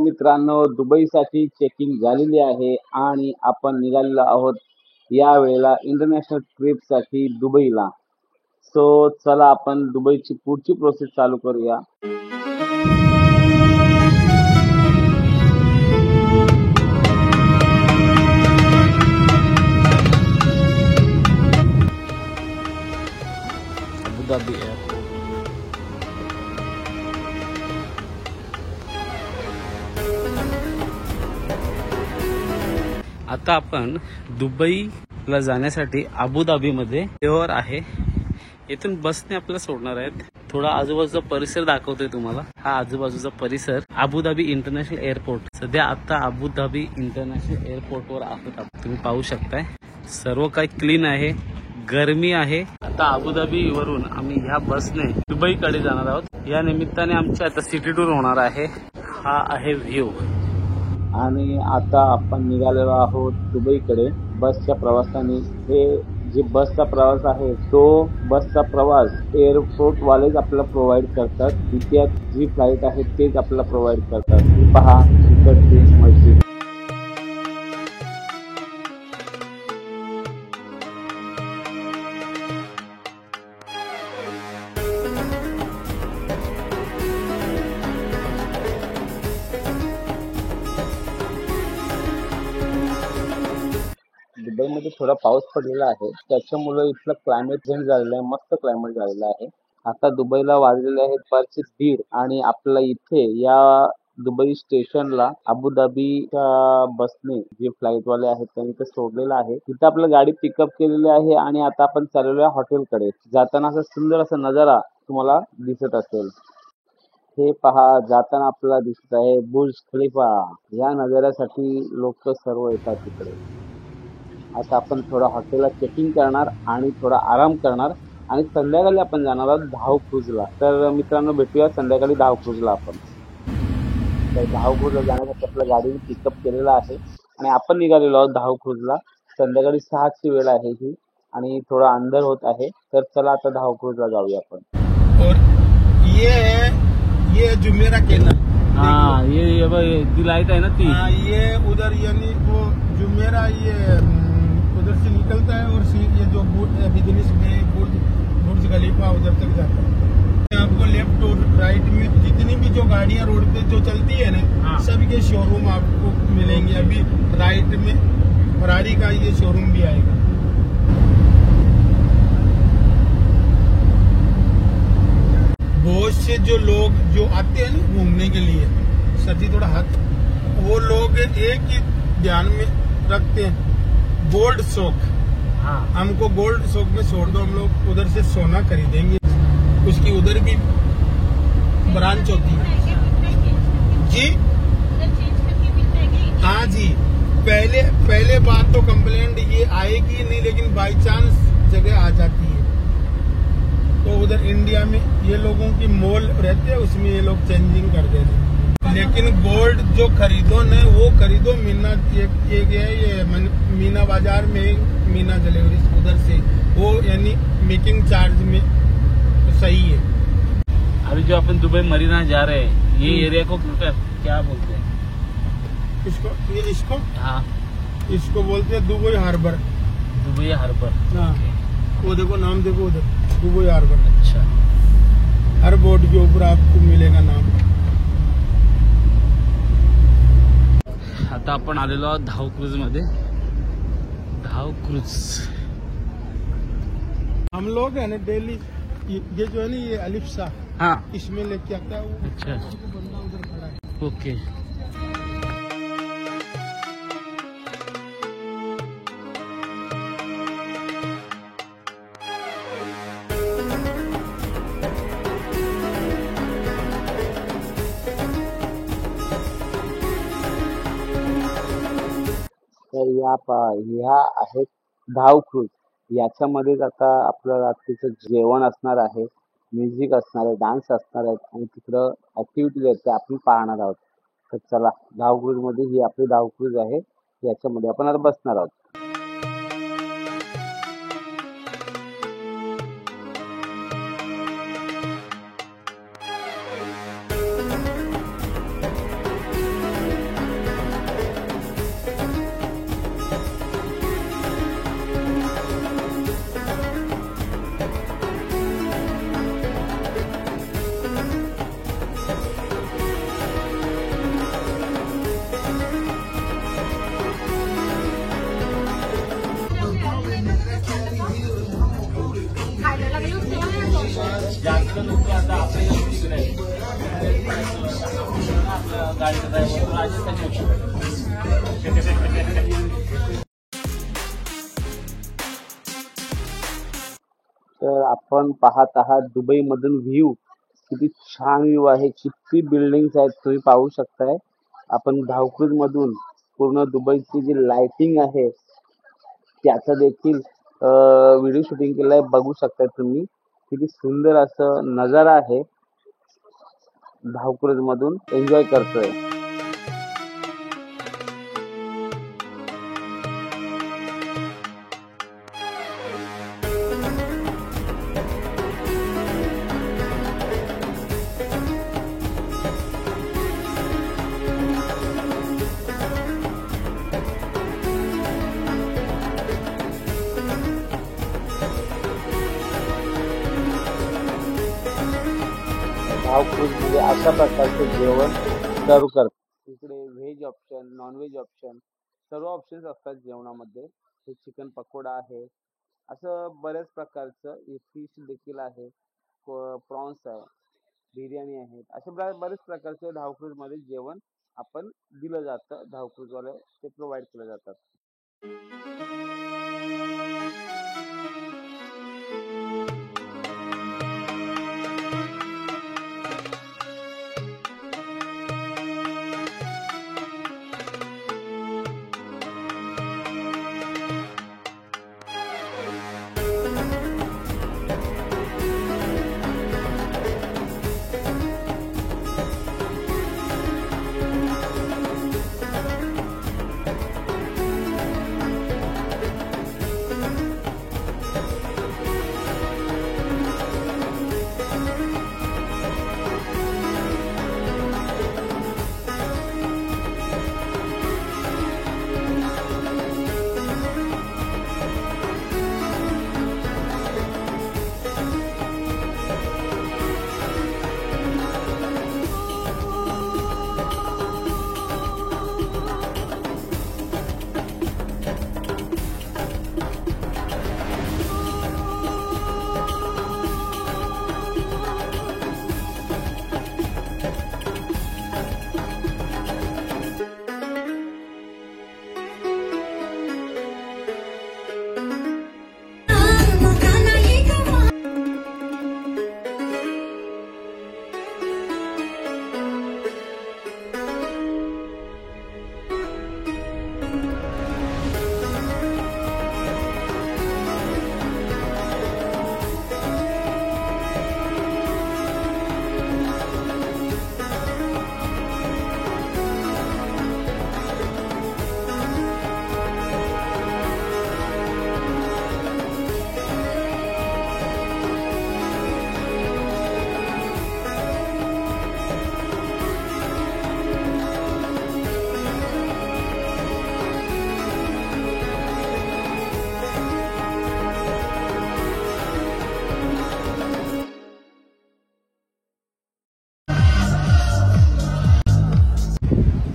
मित्रांनो, दुबईसाठी चेकिंग झालेली आहे आणि आपण निघालेलो आहोत या वेळेला इंटरनॅशनल ट्रिपसाठी दुबईला. सो चला आपण दुबईची पुढची प्रोसेस चालू करूया. Abu Dhabi airport. आता आपण दुबईला जाण्यासाठी अबुधाबीमध्ये लेओव्हर आहे. इथून बसने आपल्याला सोडणार आहेत. थोडा आजूबाजूचा परिसर दाखवतोय तुम्हाला. हा आजूबाजूचा परिसर अबुधाबी इंटरनॅशनल एअरपोर्ट. सध्या आता अबुधाबी इंटरनॅशनल एअरपोर्टवर आहोत. तुम्ही पाहू शकताय सर्व काही क्लीन आहे, गरमी आहे. आता अबुधाबी वरून आम्ही ह्या बसने दुबईकडे जाणार आहोत. या निमित्ताने आमची आता सिटी टूर होणार आहे. हा आहे व्ह्यू. आणि आता आपण निघालेलो आहोत दुबईकडे बसच्या प्रवासाने. हे जे बसचा प्रवास आहे तो बसचा प्रवास एअरपोर्ट वालेच आपल्याला प्रोव्हाइड करतात. तिथे जी फ्लाईट आहे तेच आपल्याला प्रोव्हाइड करतात. पहा इकडची मस्जिद. दुबईमध्ये थोडा पाऊस पडलेला आहे, त्याच्यामुळे इथलं क्लायमेट चेंज झालेलं आहे. मस्त क्लायमेट झालेलं आहे. आता दुबईला वाजलेले आहेत 12:30 आणि आपल्याला इथे या दुबई स्टेशनला अबुधाबीच्या बसने जे फ्लाईट वाले आहेत त्यांनी ते सोडलेलं आहे. तिथे आपलं गाडी पिकअप केलेली आहे आणि आता आपण चाललेलो आहे हॉटेलकडे. जाताना असा सुंदर असा नजारा तुम्हाला दिसत असेल. हे पहा जाताना आपल्याला दिसत आहे बुर्ज खलिफा. या नजाऱ्यासाठी लोक सर्व येतात तिकडे. आता आपण थोडा हॉटेलला चेकिंग करणार आणि थोडा आराम करणार आणि संध्याकाळी आपण जाणार आहोत धाव क्रूजला. तर मित्रांनो भेटूया संध्याकाळी धाव क्रूजला आपण. तर धाव क्रूजला जाण्यासाठी आपल्या गाडीने पिकअप केलेलं आहे आणि आपण निघालेलो आहोत धाव क्रूजला. संध्याकाळी 6ची वेळ आहे ही आणि थोडा अंधार होत आहे. तर चला आता धाव क्रूजला जाऊया आपण. और ये जुमेरा केनल. हाँ ये ती लाईट आहे ना ती. ये उधर यानी वो जुमेरा ये उधर से निकलता है और ये जो बिजनेस में बुर्ज खलीफा उधर तक जाता है. आपको लेफ्ट और राइट में जितनी भी जो गाड़ियां रोड पे जो चलती है ना सभी के शोरूम आपको मिलेंगे. अभी राइट में फरारी का ये शोरूम भी आएगा. बहुत से जो लोग जो आते हैं ना घूमने के लिए सदी थोड़ा हाथ वो लोग एक ही ध्यान में रखते हैं गोल्ड शॉक. हाँ. हमको गोल्ड शॉक में छोड़ दो, हम लोग उधर से सोना खरीदेंगे. उसकी उधर भी ब्रांच होती है जी. हाँ जी. पहले बात तो कंप्लेंट ये आएगी नहीं, लेकिन बाई चांस जगह आ जाती है तो उधर इंडिया में ये लोगों की मॉल रहते हैं उसमें ये लोग चेंजिंग कर देते हैं. लेकिन गोल्ड जो खरीदो न वो खरीदो मीना ये मीना बाजार में मीना ज्वेलरी उधर से वो यानी मेकिंग चार्ज में तो सही है. अभी जो अपन दुबई मरीना जा रहे हैं ये एरिया को क्या बोलते हैं? इसको हाँ इसको बोलते हैं दुबई हार्बर. Dubai harbour. हाँ वो देखो नाम देखो उधर दुबई हार्बर. अच्छा. हर बोर्ड के ऊपर आपको मिलेगा नाम. आता आपण आलेलो आहोत धाव क्रूज मध्ये. धाव क्रूज हम लोग है ना डेली ये जो है ना ये अलिफ शाह. हाँ इसमें लेके आता है वो. अच्छा. बंदा उधर खड़ा है. ओके. तर ह्या आहेत धाव क्रूज. याच्यामध्येच आता आपलं रात्रीचं जेवण असणार आहे, म्युझिक असणार आहे, डान्स असणार आहेत आणि तिकडं ऍक्टिव्हिटीज आहेत त्या आपण पाहणार आहोत. तर चला धाव क्रूज मध्ये ही आपली धाव क्रूज आहे. याच्यामध्ये आपण आता बसणार आहोत. तर आपण पाहत आहात दुबई मधून व्ह्यू, किती छान व्ह्यू आहे, किती बिल्डिंग्स आहेत तुम्ही पाहू शकताय. आपण धावखुज मधून पूर्ण दुबईची जी लाइटिंग आहे त्याचा देखील व्हिडिओ शूटिंग केलाय. बघू शकताय तुम्ही किती सुंदर असं नजारा आहे. धावखुज मधून एन्जॉय करतोय. धावखुज मध्ये अशा प्रकारचे जेवण सर्व करतात. इकडे veg option, non veg option सर्व ऑप्शन्स असतात जेवणामध्ये. हे चिकन पकोडा आहे, असं बऱ्याच प्रकारचं फिश देखील आहे, प्रॉन्स आहे, बिर्याणी आहे, असे बरेच प्रकारचे धावखुज मध्ये जेवण आपण दिलं जातं. धावखुजवाले ते प्रोव्हाइड केलं जातात.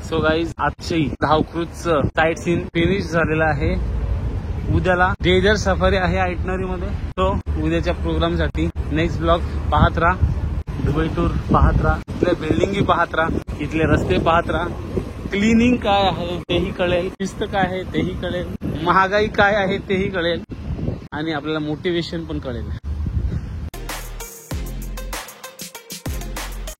सो गाईज, आजची धावखुजचं साईट सीन फिनिश झालेला आहे. उद्याला डेजर सफारी आहे आयटनरी मध्ये. तो उद्याच्या प्रोग्राम साठी नेक्स्ट ब्लॉग पाहत राहा. दुबई टूर पाहत राहा, इथल्या बिल्डिंगी पाहत राहा, इथले रस्ते पाहत राहा. क्लिनिंग काय आहे तेही कळेल, शिस्त काय आहे तेही कळेल, महागाई काय आहे तेही कळेल आणि आपल्याला मोटिवेशन पण कळेल.